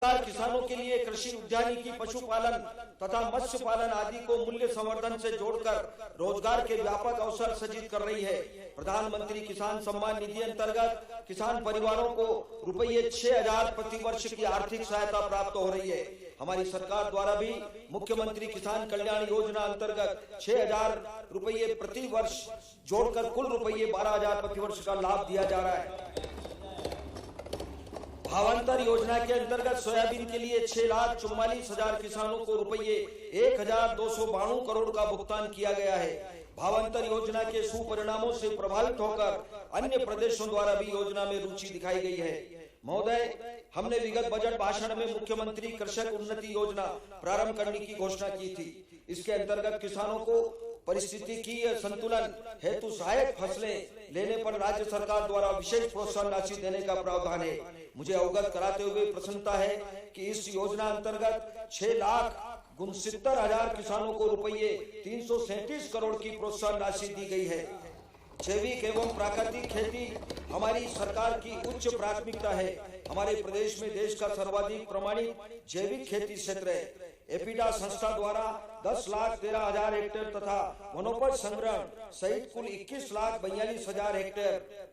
सरकार किसानों के लिए कृषि उद्यानिकी पशुपालन तथा मत्स्य पालन आदि को मूल्य संवर्धन से जोड़कर रोजगार के व्यापक अवसर सृजित कर रही है। प्रधानमंत्री किसान सम्मान निधि अंतर्गत किसान परिवारों को रुपये 6,000 प्रति वर्ष की आर्थिक सहायता प्राप्त हो रही है। हमारी सरकार द्वारा भी मुख्यमंत्री किसान कल्याण योजना अंतर्गत 6,000 रुपये प्रति वर्ष जोड़कर कुल रुपये 12,000 प्रति वर्ष का लाभ दिया जा रहा है। भावांतर योजना के अंतर्गत सोयाबीन के लिए 6,44,000 किसानों को रुपये 1,292 करोड़ का भुगतान किया गया है। भावांतर योजना के सुपरिणामों से प्रभावित होकर अन्य प्रदेशों द्वारा भी योजना में रुचि दिखाई गई है। महोदय, हमने विगत बजट भाषण में मुख्यमंत्री कृषक उन्नति योजना प्रारंभ करने की घोषणा की थी। इसके अंतर्गत किसानों को पारिस्थितिकीय संतुलन हेतु सहायक फसलें लेने पर राज्य सरकार द्वारा विशेष प्रोत्साहन राशि देने का प्रावधान है। मुझे अवगत कराते हुए प्रसन्नता है कि इस योजना अंतर्गत 6,69,000 किसानों को रुपये 337 करोड़ की प्रोत्साहन राशि दी गई है। जैविक एवं प्राकृतिक खेती हमारी सरकार की उच्च प्राथमिकता है। हमारे प्रदेश में देश का सर्वाधिक प्रमाणित जैविक खेती क्षेत्र है। एपिडा संस्था द्वारा 10,13,000 हेक्टेयर तथा वनोपज संग्रहण सहित कुल 21,42,000 हेक्टेयर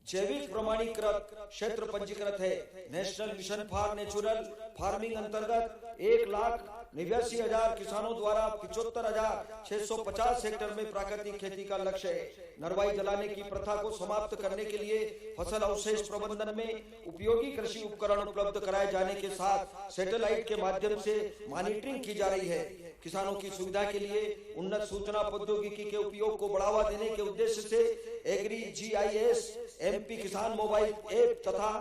जैविक प्रमाणीकृत क्षेत्र पंजीकृत है। National mission for natural farming अंतर्गत 1,89,000 किसानों द्वारा 75,650 हेक्टेयर में प्राकृतिक खेती का लक्ष्य है। नरवाई जलाने की प्रथा को समाप्त करने के लिए फसल अवशेष प्रबंधन में उपयोगी कृषि उपकरण उपलब्ध कराए जाने के साथ सैटेलाइट के माध्यम से मॉनिटरिंग की जा रही है। किसानों की सुविधा के लिए उन्नत सूचना प्रौद्योगिकी के उपयोग को बढ़ावा देने के उद्देश्य से एग्री GIS, MP किसान मोबाइल ऐप तथा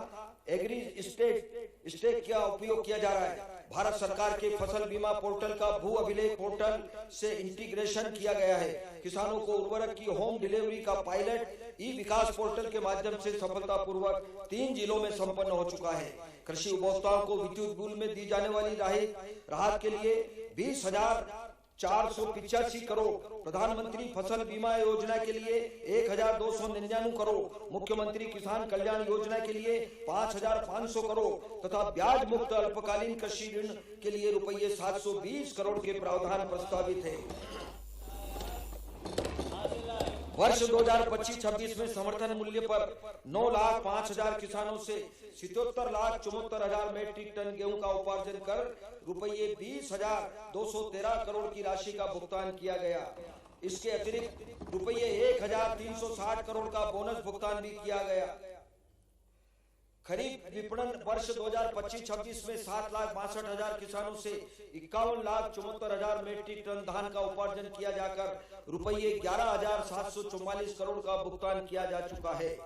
एग्री स्टेट का उपयोग किया जा रहा है। भारत सरकार के फसल बीमा पोर्टल का भू अभिलेख पोर्टल से इंटीग्रेशन किया गया है। किसानों को उर्वरक की होम डिलीवरी का पायलट विकास पोर्टल के माध्यम से सफलतापूर्वक 3 जिलों में संपन्न हो चुका है। कृषि उपभोक्ताओं को विद्युत बिल में दी जाने वाली राहत के लिए 20,485 करोड़, प्रधानमंत्री फसल बीमा योजना के लिए 1,299 करोड़, मुख्यमंत्री किसान कल्याण योजना के लिए 5,500 करोड़ तथा ब्याज मुक्त अल्पकालीन कृषि ऋण के लिए रुपये 720 करोड़ के प्रावधान प्रस्तावित है। वर्ष 2025-26 में समर्थन मूल्य पर 9,05,000 किसानों से 77,74,000 मेट्रिक टन गेहूं का उपार्जन कर रुपये 20,213 करोड़ की राशि का भुगतान किया गया। इसके अतिरिक्त रुपये 1,360 करोड़ का बोनस भुगतान भी किया गया। खरीफ विपणन वर्ष 2025-26 में 7,62,000 किसानों से 51,74,000 मेट्रिक टन धान का उपार्जन किया जाकर रुपये 11,744 करोड़ का भुगतान किया जा चुका है।